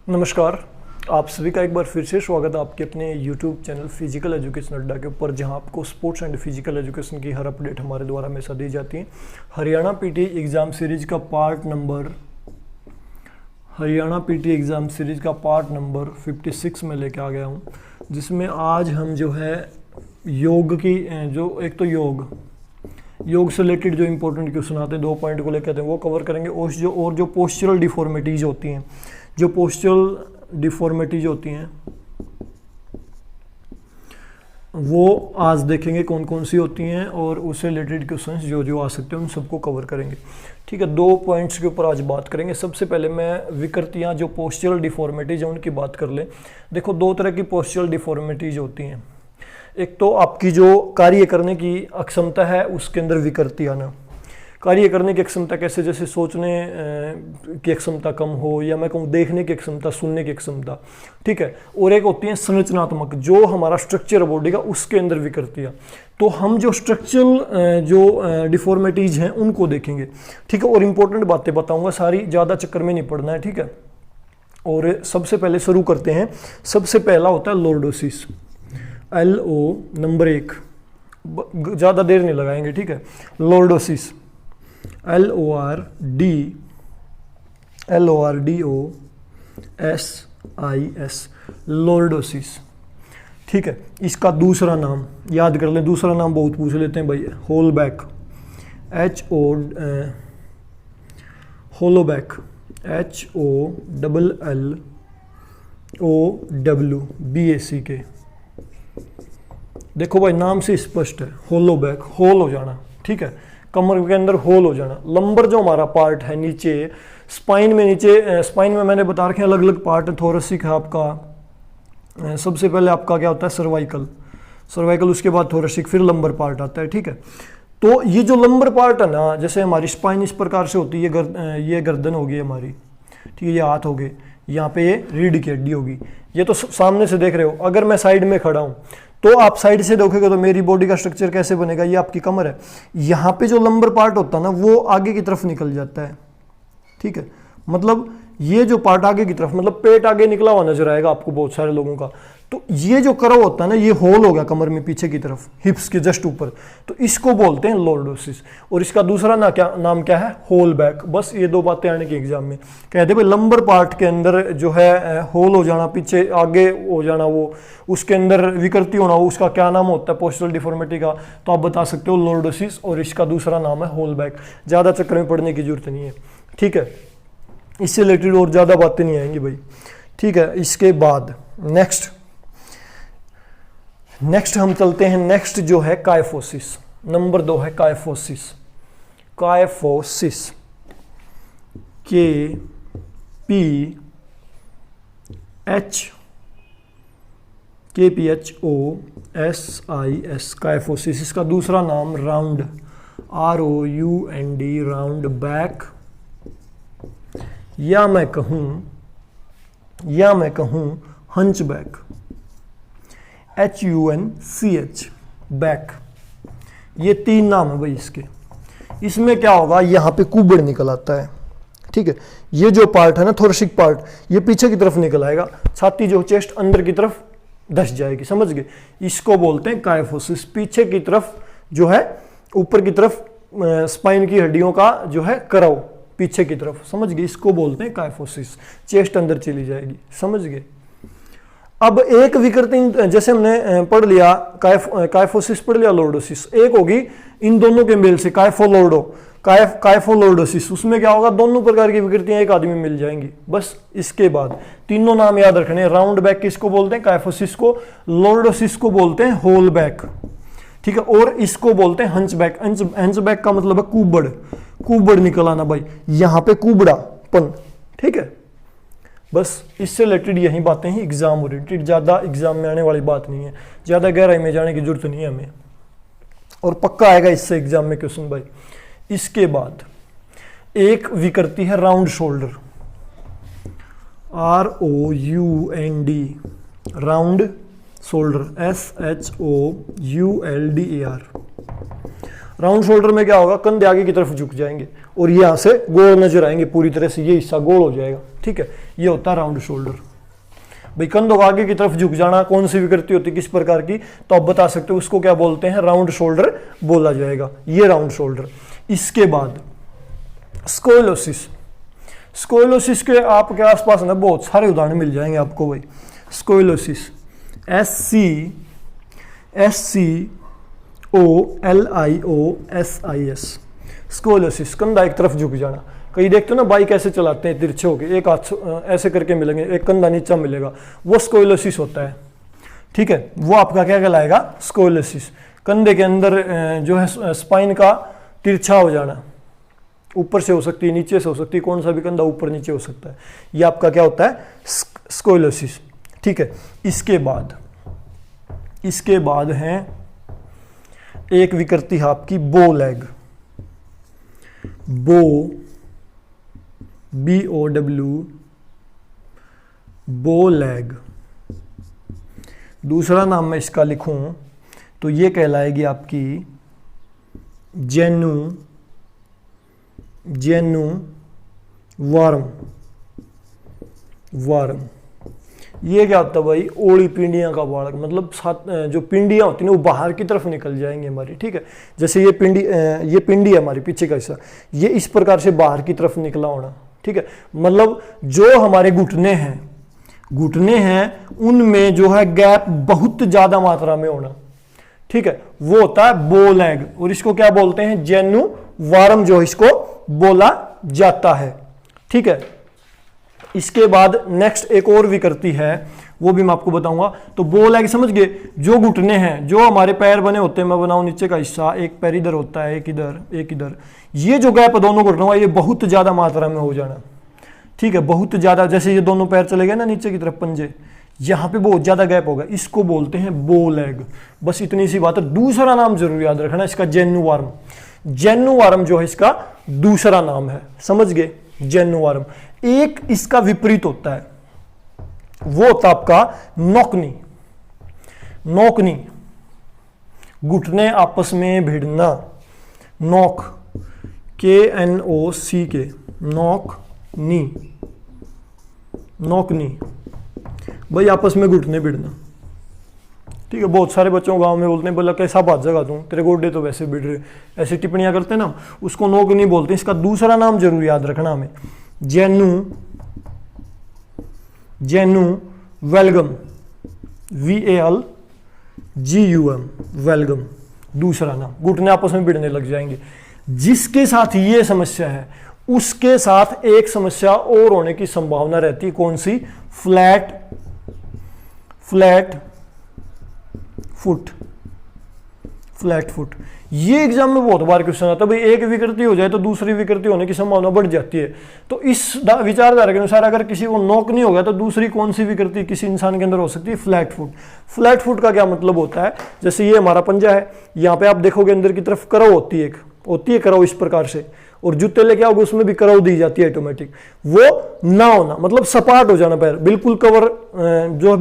नमस्कार। आप सभी का एक बार फिर से स्वागत है आपके अपने YouTube चैनल फिजिकल एजुकेशन अड्डा के ऊपर, जहां आपको स्पोर्ट्स एंड फिजिकल एजुकेशन की हर अपडेट हमारे द्वारा हमेशा दी जाती है। हरियाणा पीटी एग्ज़ाम सीरीज का पार्ट नंबर 56 में लेके आ गया हूं, जिसमें आज हम जो है योग की जो एक तो योग से रिलेटेड जो इंपॉर्टेंट क्वेश्चन आते हैं 2 पॉइंट को लेकर आते हैं वो कवर करेंगे। और जो पोस्चरल डिफॉर्मिटीज़ होती हैं, वो आज देखेंगे कौन कौन सी होती हैं, और उससे रिलेटेड क्वेश्चंस जो आ सकते हैं उन सबको कवर करेंगे। ठीक है, 2 पॉइंट्स के ऊपर आज बात करेंगे। सबसे पहले मैं विकृतियां, जो पोस्चरल डिफॉर्मिटीज हैं उनकी बात कर लें। देखो, 2 तरह की पोस्चरल डिफॉर्मिटीज होती हैं। एक तो आपकी जो कार्य करने की अक्षमता है उसके अंदर विकृति आना। कार्य करने की क्षमता कैसे, जैसे सोचने की क्षमता कम हो, या मैं कहूँ देखने की क्षमता, सुनने की क्षमता। ठीक है, और एक होती है संरचनात्मक, जो हमारा स्ट्रक्चर बॉडी का उसके अंदर विकृतियाँ। तो हम जो स्ट्रक्चरल जो डिफॉर्मिटीज हैं उनको देखेंगे। ठीक है, और इंपॉर्टेंट बातें बताऊंगा सारी, ज़्यादा चक्कर में नहीं पड़ना है। ठीक है, और सबसे पहले शुरू करते हैं। सबसे पहला होता है लॉर्डोसिस, LO नंबर 1, ज़्यादा देर नहीं लगाएंगे। ठीक है, लॉर्डोसिस LORDOSIS, लॉर्डोसिस। ठीक है, इसका दूसरा नाम याद कर लें, दूसरा नाम बहुत पूछ लेते हैं भाई, होलबैक, होलोबैक, HOLLOWBACK। देखो भाई, नाम से स्पष्ट है, होलोबैक, होल हो जाना। ठीक है, कमर के अंदर होल हो जाना। लंबर जो हमारा पार्ट है नीचे स्पाइन में मैंने बता रखे अलग अलग पार्ट है। थोरेसिक है आपका, सबसे पहले आपका क्या होता है, सर्वाइकल, उसके बाद थोरेसिक, फिर लंबर पार्ट आता है। ठीक है, तो ये जो लंबर पार्ट है ना, जैसे हमारी स्पाइन इस प्रकार से होती है, ये गर्दन होगी हमारी। ठीक है, ये हाथ हो गए, यहाँ पे ये रीढ़ की हड्डी होगी। ये तो सामने से देख रहे हो। अगर मैं साइड में खड़ा हूँ तो आप साइड से देखोगे तो मेरी बॉडी का स्ट्रक्चर कैसे बनेगा, ये आपकी कमर है। यहाँ पे जो लंबर पार्ट होता है ना, वो आगे की तरफ निकल जाता है। ठीक है, मतलब ये जो पार्ट आगे की तरफ, मतलब पेट आगे निकला हुआ नजर आएगा आपको बहुत सारे लोगों का। तो ये जो कर्व होता है ना, ये होल हो गया कमर में पीछे की तरफ, हिप्स के जस्ट ऊपर, तो इसको बोलते हैं लॉर्डोसिस। और इसका दूसरा नाम क्या है, होल बैक। बस ये 2 बातें आने की एग्जाम में कहते भाई, लंबर पार्ट के अंदर जो है होल हो जाना, पीछे आगे हो जाना, वो उसके अंदर विकृति होना, उसका क्या नाम होता है पोस्चरल डिफॉर्मिटी का, तो आप बता सकते हो लॉर्डोसिस, और इसका दूसरा नाम है होल बैक। ज़्यादा चक्कर में पढ़ने की जरूरत नहीं है। ठीक है, इससे रिलेटेड और ज़्यादा बातें नहीं आएंगी भाई। ठीक है, इसके बाद नेक्स्ट हम चलते हैं। नेक्स्ट जो है कायफोसिस, नंबर 2 है कायफोसिस। KPHOSIS, कायफोसिस। इसका दूसरा नाम राउंड, ROUND, राउंड बैक, या मैं कहूं हंच बैक, HUNCH, बैक। ये 3 नाम है भाई इसके। इसमें क्या होगा, यहाँ पे कुबड़ निकल आता है। ठीक है, ये जो पार्ट है ना, थोरेसिक पार्ट, ये पीछे की तरफ निकल आएगा, छाती जो चेस्ट अंदर की तरफ धस जाएगी, समझ गए। इसको बोलते हैं कायफोसिस। पीछे की तरफ जो है, ऊपर की तरफ स्पाइन की हड्डियों का जो है करव पीछे की तरफ, समझ गए, इसको बोलते हैं कायफोसिस। चेस्ट अंदर चली जाएगी, समझ गए। अब एक विकृति, जैसे हमने पढ़ लिया कायफोसिस, पढ़ लिया लॉर्डोसिस, एक होगी इन दोनों के मेल से कायफोलॉर्डोसिस। उसमें क्या होगा, दोनों प्रकार की विकृतियां एक आदमी में मिल जाएंगी। बस इसके बाद तीनों नाम याद रखने। राउंड बैक किसको बोलते हैं, कायफोसिस को। लॉर्डोसिस को बोलते हैं होल बैक। ठीक है, और इसको बोलते हैं हंच बैक। हंच बैक का मतलब है कुबड़ निकल आना भाई, यहाँ पे कुबड़ापन। ठीक है, बस इससे रिलेटेड यही बातें हैं एग्जाम ओरिएंटेड, ज़्यादा एग्जाम में आने वाली बात नहीं है, ज़्यादा गहराई में जाने की जरूरत नहीं है हमें, और पक्का आएगा इससे एग्जाम में क्वेश्चन भाई। इसके बाद एक विकृति है round shoulder, ROUND, round shoulder, SHOULDER। Round shoulder में क्या होगा, कंधे आगे की तरफ झुक जाएंगे और ये यहाँ से गोल नजर आएंगे पूरी तरह से, ये हिस्सा गोल हो जाएगा। ठीक है, ये होता है राउंड शोल्डर। भाई कंधों को आगे की तरफ झुक जाना कौन सी विकृति होती है, किस प्रकार की, तो आप बता सकते हो उसको क्या बोलते हैं, राउंड शोल्डर बोला जाएगा, ये राउंड शोल्डर। इसके बाद स्कोलोसिस। स्कोलोसिस के आपके आसपास ना बहुत सारे उदाहरण मिल जाएंगे आपको भाई। स्कोलोसिस SCOLIOSIS, स्कोलोसिस, कंधा एक तरफ झुक जाना। कई देखते हो ना बाइक ऐसे चलाते हैं तिरछे होके, एक हाथ ऐसे करके मिलेंगे, एक कंधा नीचा मिलेगा, वो स्कोलोसिस होता है। ठीक है, वो आपका क्या कहलाएगा, स्कोलोसिस। कंधे के अंदर जो है स्पाइन का तिरछा हो जाना, ऊपर से हो सकती है, नीचे से हो सकती है, कौन सा भी कंधा ऊपर नीचे हो सकता है, ये आपका क्या होता है, स्कोलोसिस। ठीक है, इसके बाद है एक विकृति है आपकी बो लेग, BOW, बो लेग। दूसरा नाम मैं इसका लिखूं तो ये कहलाएगी आपकी जेनु वार्म। ये क्या होता है भाई, ओली पिंडियां का बालक, मतलब जो पिंडियां होती हैं वो बाहर की तरफ निकल जाएंगी हमारी। ठीक है, जैसे ये पिंडी है हमारी पीछे का हिस्सा, ये इस प्रकार से बाहर की तरफ निकला होना। ठीक है, मतलब जो हमारे घुटने हैं उनमें जो है गैप बहुत ज्यादा मात्रा में होना। ठीक है, वो होता है बो लेग, और इसको क्या बोलते हैं, जेनु वार्म जो इसको बोला जाता है। ठीक है, इसके बाद नेक्स्ट एक और विकृति है, वो भी मैं आपको बताऊंगा। तो बो लेग समझ गए, जो घुटने हैं, जो हमारे पैर बने होते हैं, मैं बनाऊं नीचे का हिस्सा, एक पैर इधर होता है, एक इधर, ये जो गैप दोनों घुटनों का, ये बहुत ज्यादा मात्रा में हो जाना। ठीक है, बहुत ज्यादा, जैसे ये दोनों पैर चले गए ना नीचे की तरफ, पंजे, यहां पे बहुत ज्यादा गैप होगा, इसको बोलते हैं बो लेग। बस इतनी सी बात है। दूसरा नाम जरूर याद रखना इसका, जेनु वार्म जो है इसका दूसरा नाम है, समझ गए, जेनु वार्म। एक इसका विपरीत होता है, वो होता आपका नोकनी, घुटने आपस में भिड़ना, नोक, KNOC, नोकनी भाई, आपस में घुटने भिड़ना। ठीक है, बहुत सारे बच्चों गांव में बोलते हैं, बोला कैसा बात जगा दूं, तेरे गोडे तो वैसे भिड़ रहे, ऐसी टिप्पणियां करते हैं ना, उसको नोकनी बोलते हैं। इसका दूसरा नाम जरूर याद रखना हमें, जेनु वेलगम, VALGUM, वेलगम, दूसरा नाम। घुटने आपस में भिड़ने लग जाएंगे। जिसके साथ ये समस्या है उसके साथ एक समस्या और होने की संभावना रहती है, कौन सी, फ्लैट फुट। ये एग्जाम में बहुत बार क्वेश्चन आता है भाई, एक विकृति हो जाए तो दूसरी विकृति होने की संभावना बढ़ जाती है। तो इस विचारधारा के अनुसार अगर किसी को नोक नहीं होगा तो दूसरी कौन सी विकृति किसी इंसान के अंदर हो सकती है, फ्लैट फुट का क्या मतलब होता है, जैसे ये हमारा पंजा है, यहाँ पे आप देखोगे अंदर की तरफ करव होती है करव इस प्रकार से, और जूते लेके आओगे उसमें भी करव दी जाती है ऑटोमेटिक, वो ना होना मतलब सपाट हो जाना, पैर बिल्कुल कवर जो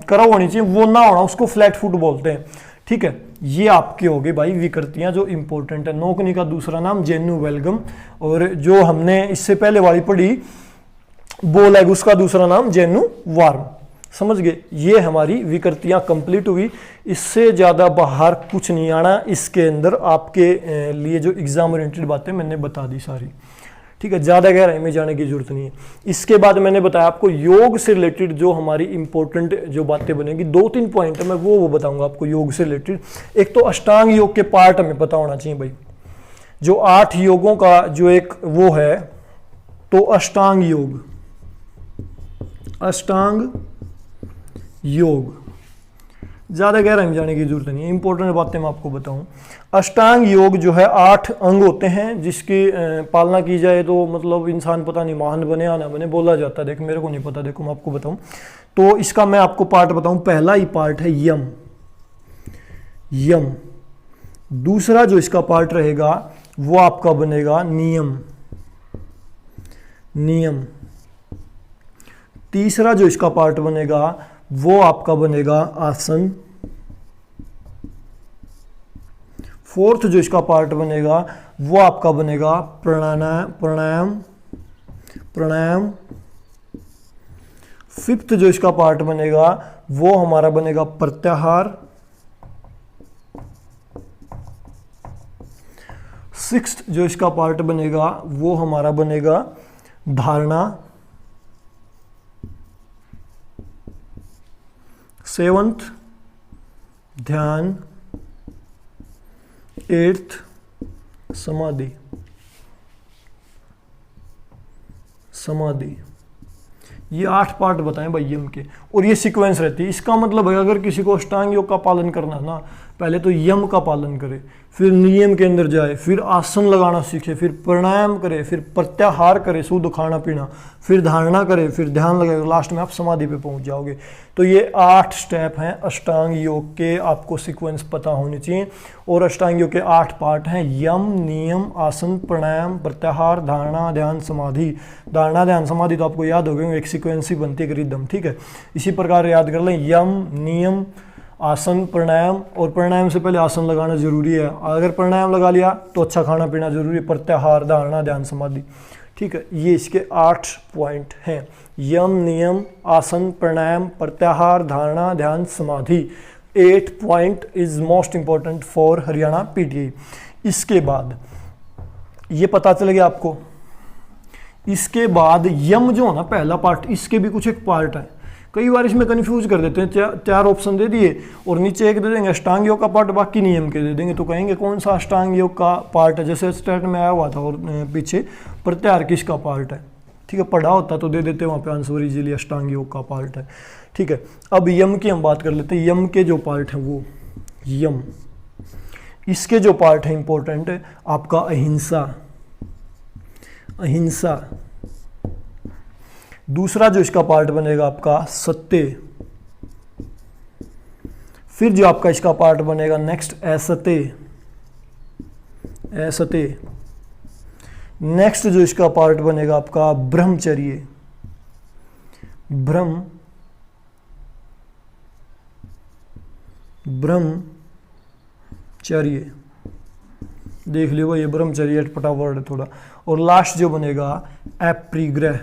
करव होनी चाहिए वो ना होना, उसको फ्लैट फुट बोलते हैं। ठीक है, ये आपके हो गए भाई विकृतियां जो इंपॉर्टेंट है। नोकनी का दूसरा नाम जेनु वेलगम, और जो हमने इससे पहले वाली पढ़ी बो लेग, उसका दूसरा नाम जेनु वार्म। समझ गए, ये हमारी विकृतियां कंप्लीट हुई। इससे ज्यादा बाहर कुछ नहीं आना इसके अंदर। आपके लिए जो एग्जाम ओरिएंटेड बातें मैंने बता दी सारी। ठीक है, ज्यादा गहराई में जाने की जरूरत नहीं है। इसके बाद मैंने बताया आपको योग से रिलेटेड जो हमारी इंपॉर्टेंट जो बातें बनेगी, 2-3 पॉइंट है, मैं वो बताऊंगा आपको योग से रिलेटेड। एक तो अष्टांग योग के पार्ट हमें पता होना चाहिए भाई, जो 8 योगों का जो एक वो है, तो अष्टांग योग, ज्यादा गहराई में जाने की जरूरत नहीं है, इंपॉर्टेंट बातें मैं आपको बताऊं। अष्टांग योग जो है 8 अंग होते हैं, जिसकी पालना की जाए तो मतलब इंसान पता नहीं महान बने या ना बने, बोला जाता है। देखो मेरे को नहीं पता, देखो मैं आपको बताऊं तो इसका मैं आपको पार्ट बताऊं। पहला ही पार्ट है यम। दूसरा जो इसका पार्ट रहेगा वो आपका बनेगा नियम। तीसरा जो इसका पार्ट बनेगा वो आपका बनेगा आसन। फोर्थ जो इसका पार्ट बनेगा वो आपका बनेगा प्राणायाम। फिफ्थ जो इसका पार्ट बनेगा वो हमारा बनेगा प्रत्याहार। सिक्स्थ जो इसका पार्ट बनेगा वो हमारा बनेगा धारणा। सेवंथ ध्यान। एट्थ समाधि। ये 8 पार्ट बताएं भाई यम के, और ये सीक्वेंस रहती है। इसका मतलब है अगर किसी को अष्टांग योग का पालन करना है ना, पहले तो यम का पालन करे, फिर नियम के अंदर जाए, फिर आसन लगाना सीखे, फिर प्राणायाम करे, फिर प्रत्याहार करे, शुद्ध खाना पीना, फिर धारणा करे, फिर ध्यान लगे, लास्ट में आप समाधि पे पहुंच जाओगे। तो ये 8 स्टेप हैं अष्टांग योग के, आपको सीक्वेंस पता होनी चाहिए। और अष्टांग योग के 8 पार्ट हैं, यम, नियम, आसन, प्राणायाम, प्रत्याहार, धारणा, ध्यान, समाधि। धारणा, ध्यान, समाधि तो आपको याद हो गए, एक सीक्वेंस ही बनती है, एक रिदम, ठीक है। इसी प्रकार याद कर लें, यम, नियम, आसन, प्राणायाम, और प्राणायाम से पहले आसन लगाना जरूरी है। अगर प्राणायाम लगा लिया तो अच्छा खाना पीना जरूरी है। प्रत्याहार, धारणा, ध्यान, समाधि, ठीक है। ये इसके 8 पॉइंट हैं, यम, नियम, आसन, प्राणायाम, प्रत्याहार, धारणा, ध्यान, समाधि। 8 point is most important for Haryana PTI. इसके बाद ये पता चल गया आपको। इसके बाद यम जो है ना पहला पार्ट, इसके भी कुछ एक पार्ट है। कई बार इसमें कंफ्यूज कर देते हैं, 4 ऑप्शन दे दिए और नीचे एक दे देंगे अष्टांग योग का पार्ट, बाकी नियम के दे देंगे। तो कहेंगे कौन सा अष्टांग योग का पार्ट है, जैसे स्टेट में आया हुआ था और पीछे प्रत्याहार किसका पार्ट है, ठीक है। पढ़ा होता तो दे देते वहाँ पे आंसर इजीली अष्टांग योग का पार्ट है, ठीक है। अब यम की हम बात कर लेते हैं। यम के जो पार्ट हैं वो यम, इसके जो पार्ट है इंपॉर्टेंट है आपका अहिंसा। दूसरा जो इसका पार्ट बनेगा आपका सत्य। फिर जो आपका इसका पार्ट बनेगा नेक्स्ट असत्य। नेक्स्ट जो इसका पार्ट बनेगा आपका ब्रह्मचर्य। ब्रह्मचर्य देख लियो, ये ब्रह्मचर्य अटपटा वर्ड है थोड़ा। और लास्ट जो बनेगा अपरिग्रह।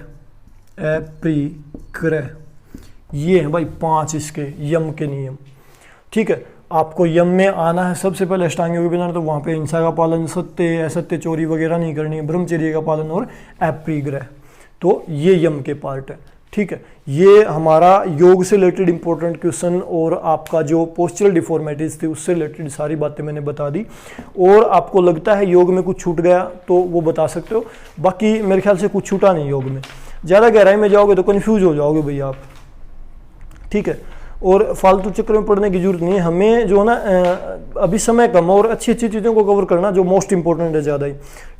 ये है भाई 5 इसके यम के नियम, ठीक है। आपको यम में आना है सबसे पहले अष्टांग योग बनाना, तो वहाँ पे हिंसा का पालन, सत्य, असत्य, चोरी वगैरह नहीं करनी है, ब्रह्मचर्य का पालन और अपरिग्रह। तो ये यम के पार्ट है, ठीक है। ये हमारा योग से रिलेटेड इंपॉर्टेंट क्वेश्चन और आपका जो पोस्चरल डिफॉर्मिटीज थी उससे रिलेटेड सारी बातें मैंने बता दी। और आपको लगता है योग में कुछ छूट गया तो वो बता सकते हो, बाकी मेरे ख्याल से कुछ छूटा नहीं योग में। ज़्यादा गहराई में जाओगे तो कन्फ्यूज हो जाओगे भैया आप, ठीक है। और फालतू चक्कर में पढ़ने की जरूरत नहीं है। हमें जो है ना अभी समय कम और अच्छी अच्छी चीज़ों को कवर करना जो मोस्ट इंपॉर्टेंट है ज़्यादा ही,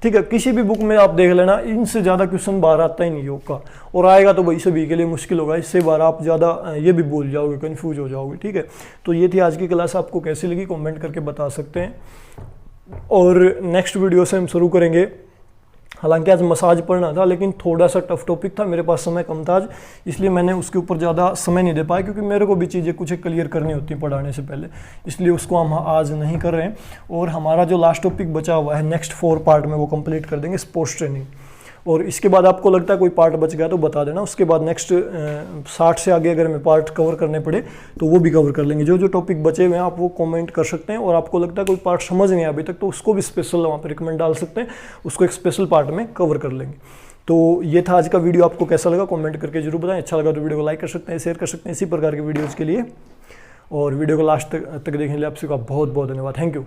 ठीक है। किसी भी बुक में आप देख लेना, इनसे ज़्यादा क्वेश्चन बाहर आता ही नहीं योग का, और आएगा तो भाई सभी के लिए मुश्किल होगा। इससे बार आप ज़्यादा ये भी भूल जाओगे, कन्फ्यूज हो जाओगे, ठीक है। तो ये थी आज की क्लास, आपको कैसी लगी कॉमेंट करके बता सकते हैं। और नेक्स्ट वीडियो से हम शुरू करेंगे। हालांकि आज मसाज पढ़ना था लेकिन थोड़ा सा टफ टॉपिक था, मेरे पास समय कम था आज, इसलिए मैंने उसके ऊपर ज़्यादा समय नहीं दे पाया, क्योंकि मेरे को भी चीज़ें कुछ क्लियर करनी होती हैं पढ़ाने से पहले, इसलिए उसको हम आज नहीं कर रहे हैं। और हमारा जो लास्ट टॉपिक बचा हुआ है नेक्स्ट 4 पार्ट में वो कंप्लीट कर देंगे, स्पोर्ट्स ट्रेनिंग। और इसके बाद आपको लगता है कोई पार्ट बच गया तो बता देना, उसके बाद नेक्स्ट 60 से आगे अगर हमें पार्ट कवर करने पड़े तो वो भी कवर कर लेंगे। जो जो टॉपिक बचे हुए हैं आप वो कमेंट कर सकते हैं, और आपको लगता है कोई पार्ट समझ नहीं आया अभी तक तो उसको भी स्पेशल वहाँ पर रिकमेंड डाल सकते हैं, उसको एक स्पेशल पार्ट में कवर कर लेंगे। तो ये था आज का वीडियो, आपको कैसा लगा कमेंट करके जरूर बताएं। अच्छा लगा तो वीडियो को लाइक कर सकते हैं, शेयर कर सकते हैं इसी प्रकार के वीडियोज़ के लिए। और वीडियो को लास्ट तक देखने के लिए आप सबका बहुत बहुत धन्यवाद। Thank you.